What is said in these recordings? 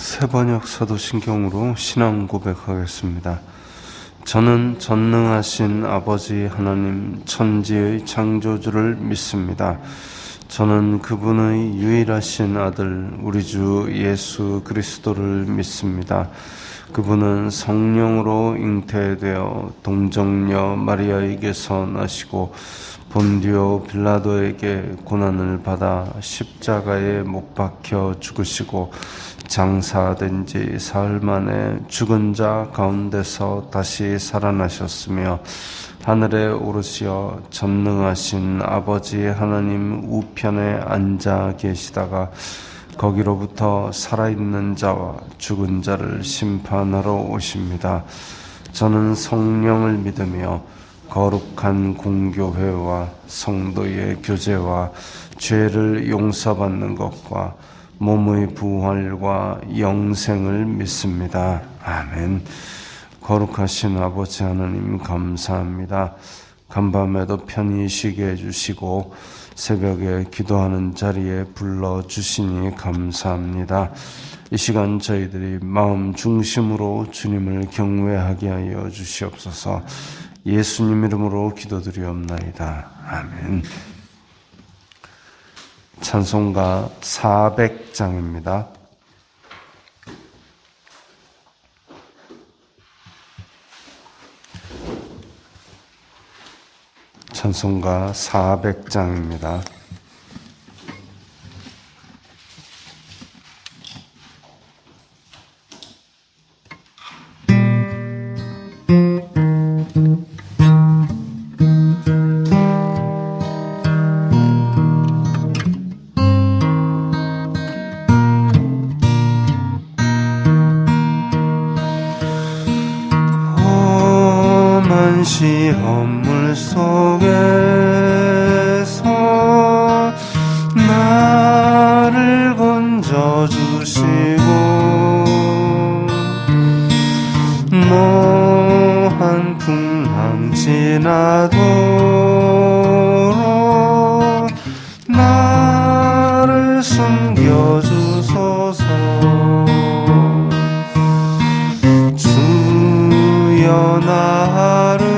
새번역 사도신경으로 신앙 고백하겠습니다. 저는 전능하신 아버지 하나님 천지의 창조주를 믿습니다. 저는 그분의 유일하신 아들 우리 주 예수 그리스도를 믿습니다. 그분은 성령으로 잉태되어 동정녀 마리아에게서 나시고 본디오 빌라도에게 고난을 받아 십자가에 못 박혀 죽으시고 장사된 지 사흘 만에 죽은 자 가운데서 다시 살아나셨으며 하늘에 오르시어 전능하신 아버지 하나님 우편에 앉아 계시다가 거기로부터 살아있는 자와 죽은 자를 심판하러 오십니다. 저는 성령을 믿으며 거룩한 공교회와 성도의 교제와 죄를 용서받는 것과 몸의 부활과 영생을 믿습니다. 아멘. 거룩하신 아버지 하나님 감사합니다. 간밤에도 편히 쉬게 해주시고 새벽에 기도하는 자리에 불러주시니 감사합니다. 이 시간 저희들이 마음 중심으로 주님을 경외하게 하여 주시옵소서. 예수님 이름으로 기도드리옵나이다. 아멘. 찬송가 400장입니다. 찬송가 400장입니다. 시험물 속에서 나를 건져주시고 노한 풍랑 지나도록 나를 숨겨주소서. 주여 나를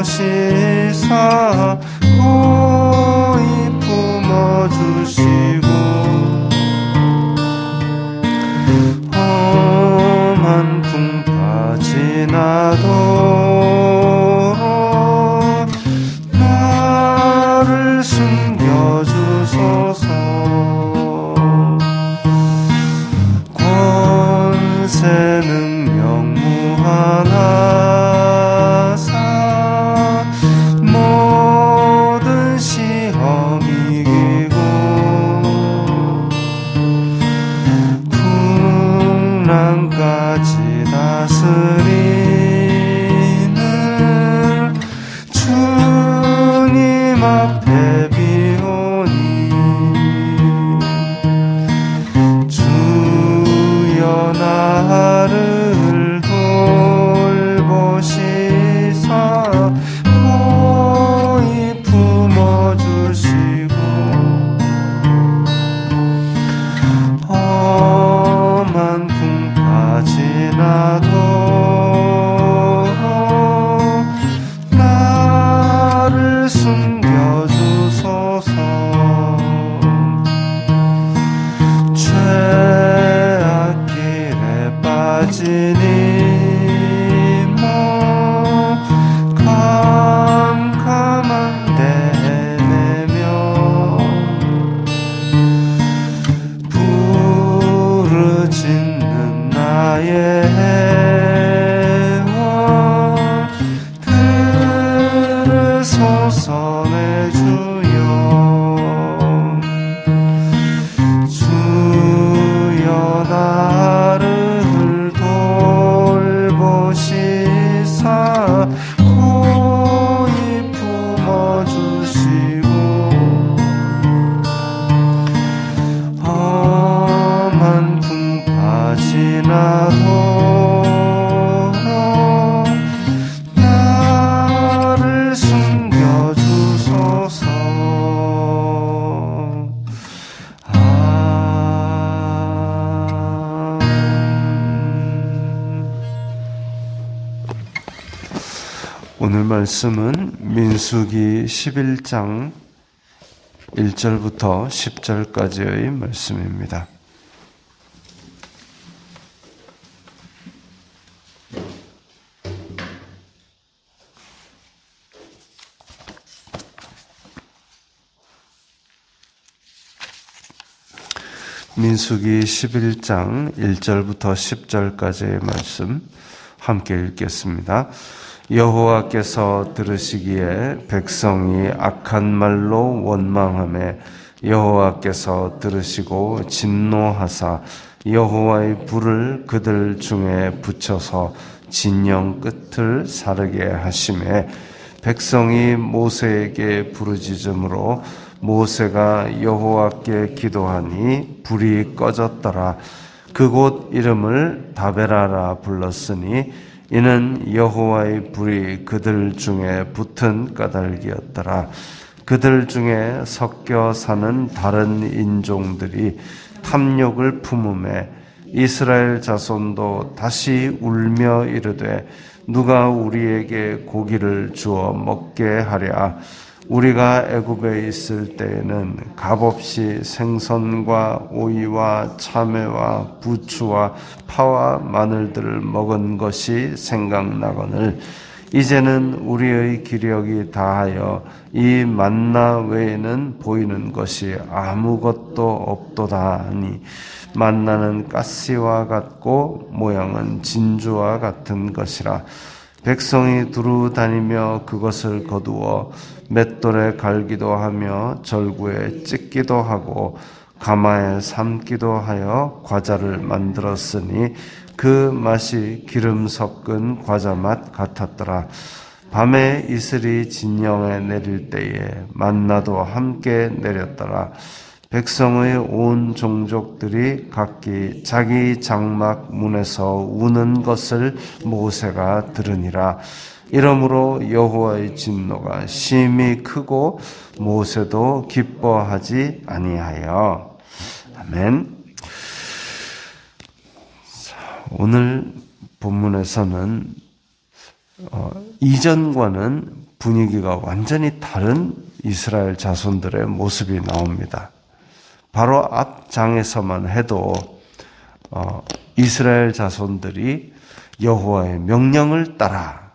돌보시사 고이 품어주시고 험한 풍파 지나도록 나를 숨겨주소서. 권세 능력 무한하사 모든 시험 이기고 풍랑까지 다스리는 주님 앞에 비오니 주여 나를 돌보시사 고이 품어주시고 험한 풍파 지나도록 나를 숨겨주소서. 죄악 길에 빠지니 캄캄한데 헤매며 부르짖는 나의 애원 들으소서. 내 주여 주여 나를 돌보시사 고이 품어주시고 험한 풍파 지나도록 나를 숨겨주소서. 말씀은 민수기 11장 1절부터 10절까지의 말씀입니다. 민수기 11장 1절부터 10절까지의 말씀 함께 읽겠습니다. 여호와께서 들으시기에 백성이 악한 말로 원망하며 여호와께서 들으시고 진노하사 여호와의 불을 그들 중에 붙여서 진영 끝을 사르게 하시매 백성이 모세에게 부르짖음으로 모세가 여호와께 기도하니 불이 꺼졌더라. 그곳 이름을 다베라라 불렀으니 이는 여호와의 불이 그들 중에 붙은 까닭이었더라. 그들 중에 섞여 사는 다른 인종들이 탐욕을 품음에 이스라엘 자손도 다시 울며 이르되 누가 우리에게 고기를 주어 먹게 하랴. 우리가 애굽에 있을 때에는 값없이 생선과 오이와 참외와 부추와 파와 마늘들을 먹은 것이 생각나거늘 이제는 우리의 기력이 다하여 이 만나 외에는 보이는 것이 아무것도 없도다 하니 만나는 가시와 같고 모양은 진주와 같은 것이라. 백성이 두루 다니며 그것을 거두어 맷돌에 갈기도 하며 절구에 찢기도 하고 가마에 삶기도 하여 과자를 만들었으니 그 맛이 기름 섞은 과자 맛 같았더라. 밤에 이슬이 진영에 내릴 때에 만나도 함께 내렸더라. 백성의 온 종족들이 각기 자기 장막 문에서 우는 것을 모세가 들으니라. 이러므로 여호와의 진노가 심히 크고 모세도 기뻐하지 아니하여. 아멘. 오늘 본문에서는 이전과는 분위기가 완전히 다른 이스라엘 자손들의 모습이 나옵니다. 바로 앞장에서만 해도 이스라엘 자손들이 여호와의 명령을 따라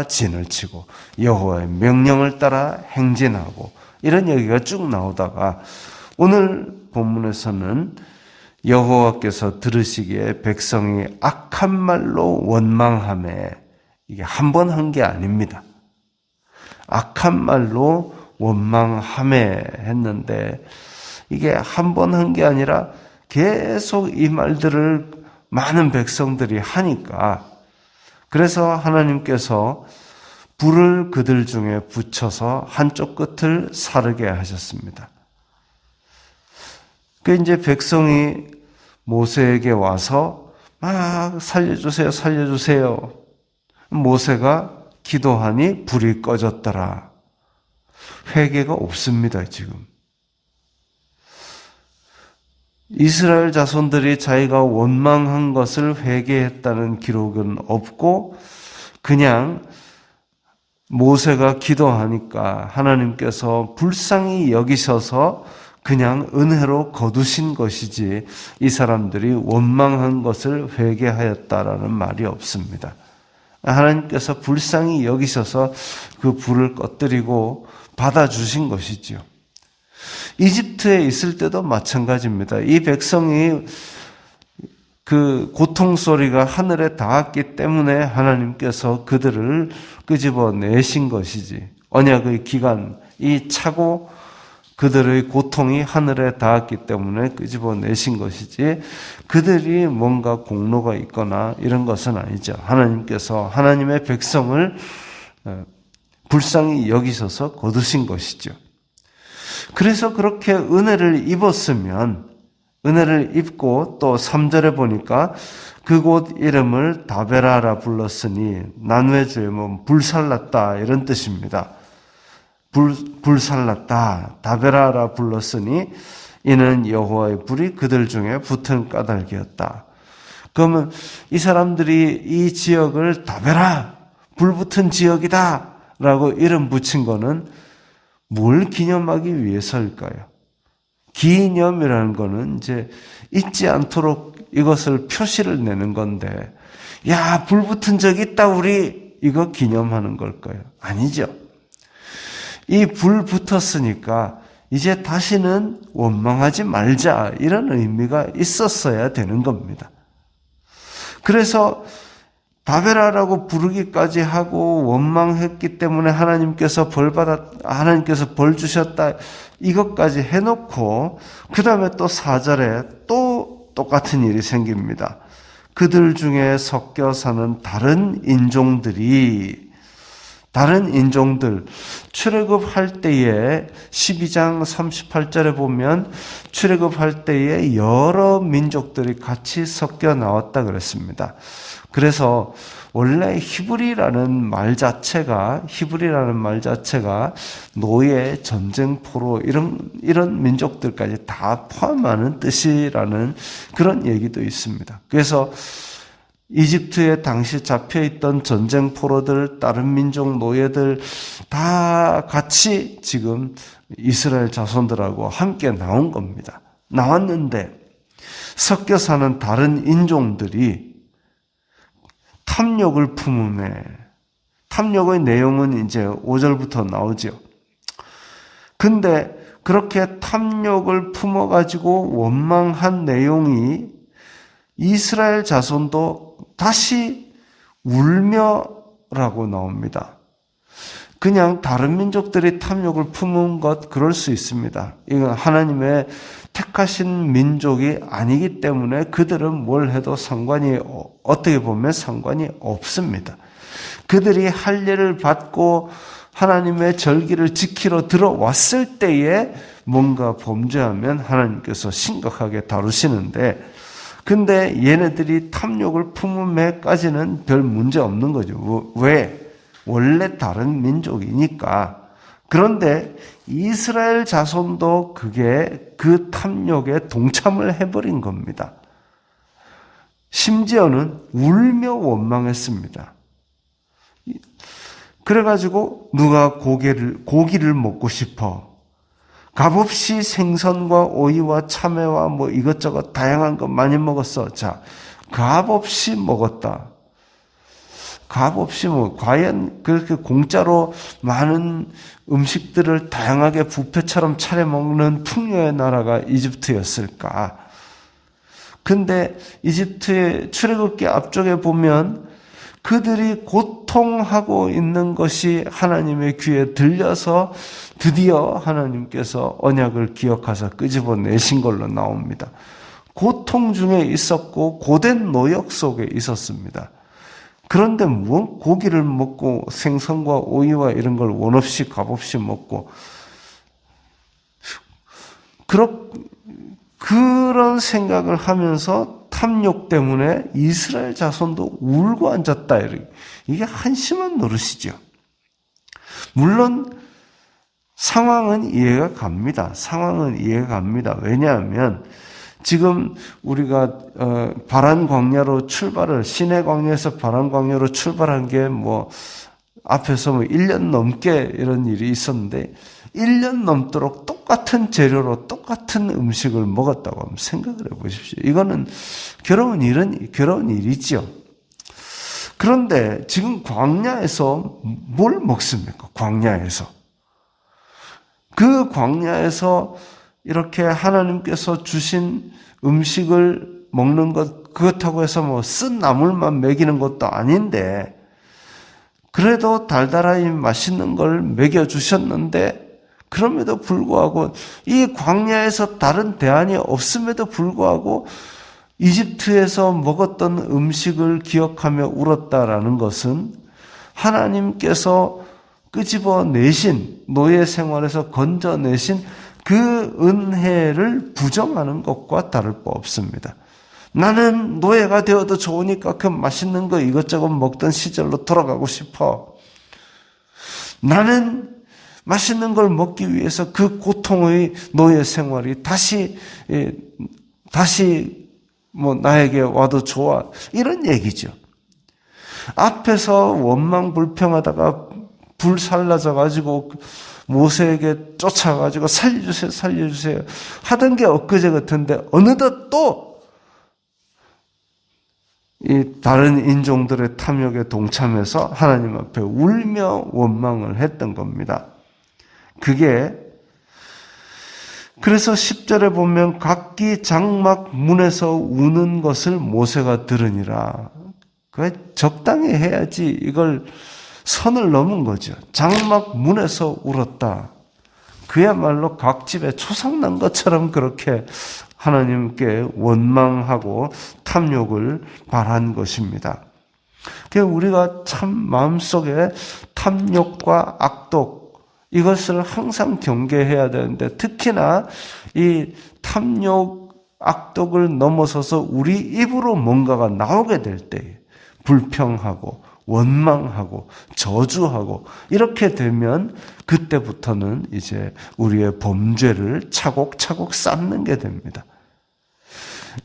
진을 치고 여호와의 명령을 따라 행진하고 이런 얘기가 쭉 나오다가 오늘 본문에서는 여호와께서 들으시기에 백성이 악한 말로 원망하매 이게 한 번 한 게 아닙니다. 악한 말로 원망하매 했는데 이게 한 번 한 게 아니라 계속 이 말들을 많은 백성들이 하니까 그래서 하나님께서 불을 그들 중에 붙여서 한쪽 끝을 사르게 하셨습니다. 그 이제 백성이 모세에게 와서 막 살려주세요, 살려주세요. 모세가 기도하니 불이 꺼졌더라. 회개가 없습니다, 지금. 이스라엘 자손들이 자기가 원망한 것을 회개했다는 기록은 없고 그냥 모세가 기도하니까 하나님께서 불쌍히 여기셔서 그냥 은혜로 거두신 것이지 이 사람들이 원망한 것을 회개하였다라는 말이 없습니다. 하나님께서 불쌍히 여기셔서 그 불을 꺼뜨리고 받아주신 것이지요. 이집트에 있을 때도 마찬가지입니다. 이 백성이 그 고통 소리가 하늘에 닿았기 때문에 하나님께서 그들을 끄집어 내신 것이지. 언약의 기간이 차고 그들의 고통이 하늘에 닿았기 때문에 끄집어 내신 것이지 그들이 뭔가 공로가 있거나 이런 것은 아니죠. 하나님께서 하나님의 백성을 불쌍히 여기셔서 거두신 것이죠. 그래서 그렇게 은혜를 입었으면 은혜를 입고 또 3절에 보니까 그곳 이름을 다베라라 불렀으니 난외주의면 불살랐다 이런 뜻입니다. 불살랐다 다베라라 불렀으니 이는 여호와의 불이 그들 중에 붙은 까닭이었다. 그러면 이 사람들이 이 지역을 다베라 불붙은 지역이다 라고 이름 붙인 거는 뭘 기념하기 위해서일까요? 기념이라는 거는 이제 잊지 않도록 이것을 표시를 내는 건데, 야, 불붙은 적 있다 우리, 이거 기념하는 걸까요? 아니죠. 이 불 붙었으니까 이제 다시는 원망하지 말자, 이런 의미가 있었어야 되는 겁니다. 그래서 바벨아라고 부르기까지 하고 원망했기 때문에 하나님께서 벌 주셨다, 이것까지 해놓고 그 다음에 또 4절에 또 똑같은 일이 생깁니다. 그들 중에 섞여 사는 다른 인종들, 출애굽할 때에 12장 38절에 보면 출애굽할 때에 여러 민족들이 같이 섞여 나왔다 그랬습니다. 그래서 원래 히브리라는 말 자체가 노예, 전쟁포로 이런 민족들까지 다 포함하는 뜻이라는 그런 얘기도 있습니다. 그래서 이집트에 당시 잡혀있던 전쟁포로들, 다른 민족 노예들 다 같이 지금 이스라엘 자손들하고 함께 나온 겁니다. 나왔는데 섞여 사는 다른 인종들이 탐욕을 품음에, 탐욕의 내용은 이제 5절부터 나오죠. 근데 그렇게 탐욕을 품어가지고 원망한 내용이 이스라엘 자손도 다시 울며라고 나옵니다. 그냥 다른 민족들이 탐욕을 품은 것, 그럴 수 있습니다. 이건 하나님의 택하신 민족이 아니기 때문에 그들은 뭘 해도 어떻게 보면 상관이 없습니다. 그들이 할례를 받고 하나님의 절기를 지키러 들어왔을 때에 뭔가 범죄하면 하나님께서 심각하게 다루시는데, 근데 얘네들이 탐욕을 품음에까지는 별 문제 없는 거죠. 왜? 원래 다른 민족이니까. 그런데 이스라엘 자손도 그 탐욕에 동참을 해버린 겁니다. 심지어는 울며 원망했습니다. 그래가지고 누가 고기를 먹고 싶어. 값없이 생선과 오이와 참외와 뭐 이것저것 다양한 거 많이 먹었어. 자, 값없이 먹었다. 값없이 과연 그렇게 공짜로 많은 음식들을 다양하게 뷔페처럼 차려 먹는 풍요의 나라가 이집트였을까? 근데 이집트의 출애굽기 앞쪽에 보면 그들이 고통하고 있는 것이 하나님의 귀에 들려서 드디어 하나님께서 언약을 기억하사 끄집어내신 걸로 나옵니다. 고통 중에 있었고 고된 노역 속에 있었습니다. 그런데 고기를 먹고 생선과 오이와 이런 걸 원 없이 값없이 먹고 그런 생각을 하면서 탐욕 때문에 이스라엘 자손도 울고 앉았다. 이게 한심한 노릇이죠. 물론 상황은 이해가 갑니다. 왜냐하면 지금 우리가 바란 광야로 시내 광야에서 바란 광야로 출발한 게 앞에서 1년 넘게 이런 일이 있었는데 1년 넘도록 똑같은 재료로 똑같은 음식을 먹었다고 한번 생각을 해보십시오. 이거는 괴로운 일이죠. 그런데 지금 광야에서 뭘 먹습니까? 그 광야에서 이렇게 하나님께서 주신 음식을 먹는 것, 그렇다고 해서 쓴 나물만 먹이는 것도 아닌데, 그래도 달달하니 맛있는 걸 먹여주셨는데, 그럼에도 불구하고, 이 광야에서 다른 대안이 없음에도 불구하고, 이집트에서 먹었던 음식을 기억하며 울었다라는 것은, 하나님께서 끄집어내신, 노예 생활에서 건져내신 그 은혜를 부정하는 것과 다를 바 없습니다. 나는 노예가 되어도 좋으니까 그 맛있는 거 이것저것 먹던 시절로 돌아가고 싶어. 나는 맛있는 걸 먹기 위해서 그 고통의 노예 생활이 다시 나에게 와도 좋아. 이런 얘기죠. 앞에서 원망 불평하다가 불살라져 가지고 모세에게 쫓아가지고 살려주세요, 살려주세요 하던 게 엊그제 같은데 어느덧 또 이 다른 인종들의 탐욕에 동참해서 하나님 앞에 울며 원망을 했던 겁니다. 그래서 10절에 보면 각기 장막 문에서 우는 것을 모세가 들으니라. 그 적당히 해야지 이걸 선을 넘은 거죠. 장막 문에서 울었다. 그야말로 각 집에 초상난 것처럼 그렇게 하나님께 원망하고 탐욕을 발한 것입니다. 우리가 참 마음속에 탐욕과 악독 이것을 항상 경계해야 되는데 특히나 이 탐욕, 악독을 넘어서서 우리 입으로 뭔가가 나오게 될 때 불평하고 원망하고 저주하고 이렇게 되면 그때부터는 이제 우리의 범죄를 차곡차곡 쌓는 게 됩니다.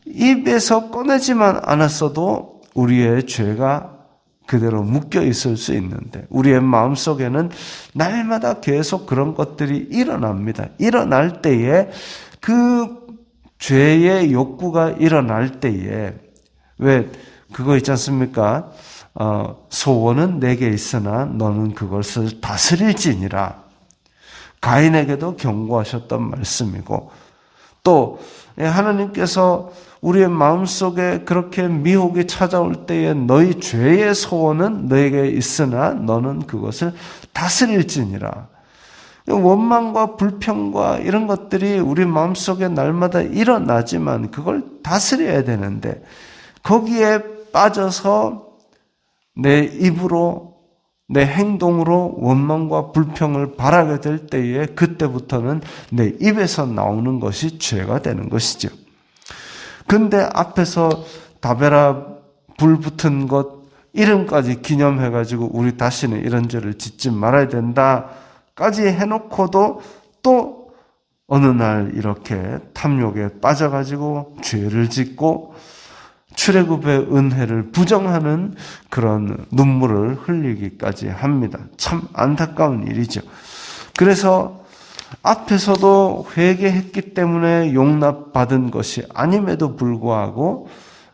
입에서 꺼내지만 않았어도 우리의 죄가 그대로 묶여 있을 수 있는데 우리의 마음속에는 날마다 계속 그런 것들이 일어납니다. 일어날 때에 그 죄의 욕구가 일어날 때에 왜 그거 있지 않습니까? 소원은 내게 있으나 너는 그것을 다스릴지니라. 가인에게도 경고하셨던 말씀이고 또 하나님께서 우리의 마음속에 그렇게 미혹이 찾아올 때에 너희 죄의 소원은 너에게 있으나 너는 그것을 다스릴지니라. 원망과 불평과 이런 것들이 우리 마음속에 날마다 일어나지만 그걸 다스려야 되는데 거기에 빠져서 내 입으로 내 행동으로 원망과 불평을 바라게 될 때에 그때부터는 내 입에서 나오는 것이 죄가 되는 것이죠. 근데 앞에서 다베라 불 붙은 것 이름까지 기념해가지고 우리 다시는 이런 죄를 짓지 말아야 된다까지 해놓고도 또 어느 날 이렇게 탐욕에 빠져가지고 죄를 짓고 출애굽의 은혜를 부정하는 그런 눈물을 흘리기까지 합니다. 참 안타까운 일이죠. 그래서 앞에서도 회개했기 때문에 용납받은 것이 아님에도 불구하고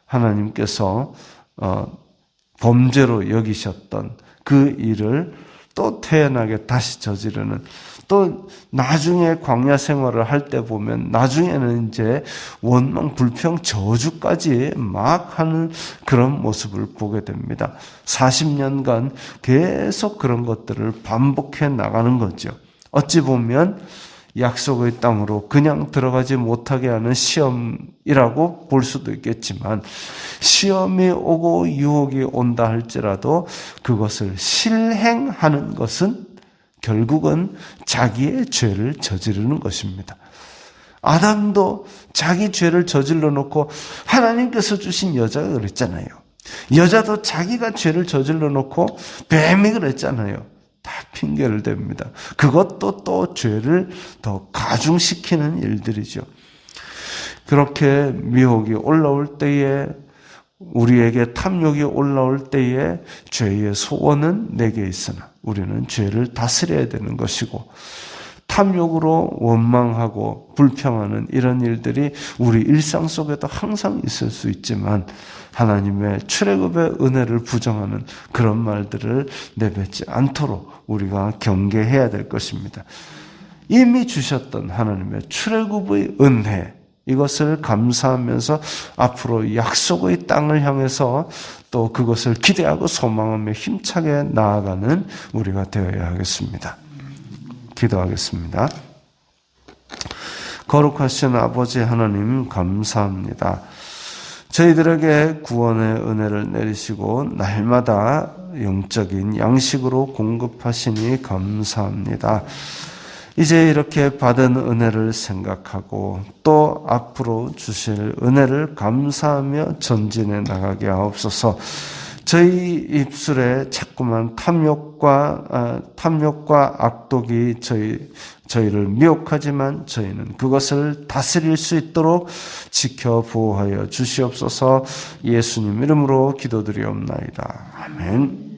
하나님께서 범죄로 여기셨던 그 일을 또 태연하게 다시 저지르는 또 나중에 광야 생활을 할 때 보면 나중에는 이제 원망, 불평, 저주까지 막 하는 그런 모습을 보게 됩니다. 40년간 계속 그런 것들을 반복해 나가는 거죠. 어찌 보면 약속의 땅으로 그냥 들어가지 못하게 하는 시험이라고 볼 수도 있겠지만 시험이 오고 유혹이 온다 할지라도 그것을 실행하는 것은 결국은 자기의 죄를 저지르는 것입니다. 아담도 자기 죄를 저질러 놓고 하나님께서 주신 여자가 그랬잖아요. 여자도 자기가 죄를 저질러 놓고 뱀이 그랬잖아요. 다 핑계를 댑니다. 그것도 또 죄를 더 가중시키는 일들이죠. 그렇게 미혹이 올라올 때에 우리에게 탐욕이 올라올 때에 죄의 소원은 내게 있으나 우리는 죄를 다스려야 되는 것이고 탐욕으로 원망하고 불평하는 이런 일들이 우리 일상 속에도 항상 있을 수 있지만 하나님의 출애굽의 은혜를 부정하는 그런 말들을 내뱉지 않도록 우리가 경계해야 될 것입니다. 이미 주셨던 하나님의 출애굽의 은혜 이것을 감사하면서 앞으로 약속의 땅을 향해서 또 그것을 기대하고 소망하며 힘차게 나아가는 우리가 되어야 하겠습니다. 기도하겠습니다. 거룩하신 아버지 하나님 감사합니다. 저희들에게 구원의 은혜를 내리시고 날마다 영적인 양식으로 공급하시니 감사합니다. 이제 이렇게 받은 은혜를 생각하고 또 앞으로 주실 은혜를 감사하며 전진해 나가게 하옵소서. 저희 입술에 자꾸만 탐욕과 악독이 저희를 미혹하지만 저희는 그것을 다스릴 수 있도록 지켜 보호하여 주시옵소서. 예수님 이름으로 기도드리옵나이다. 아멘.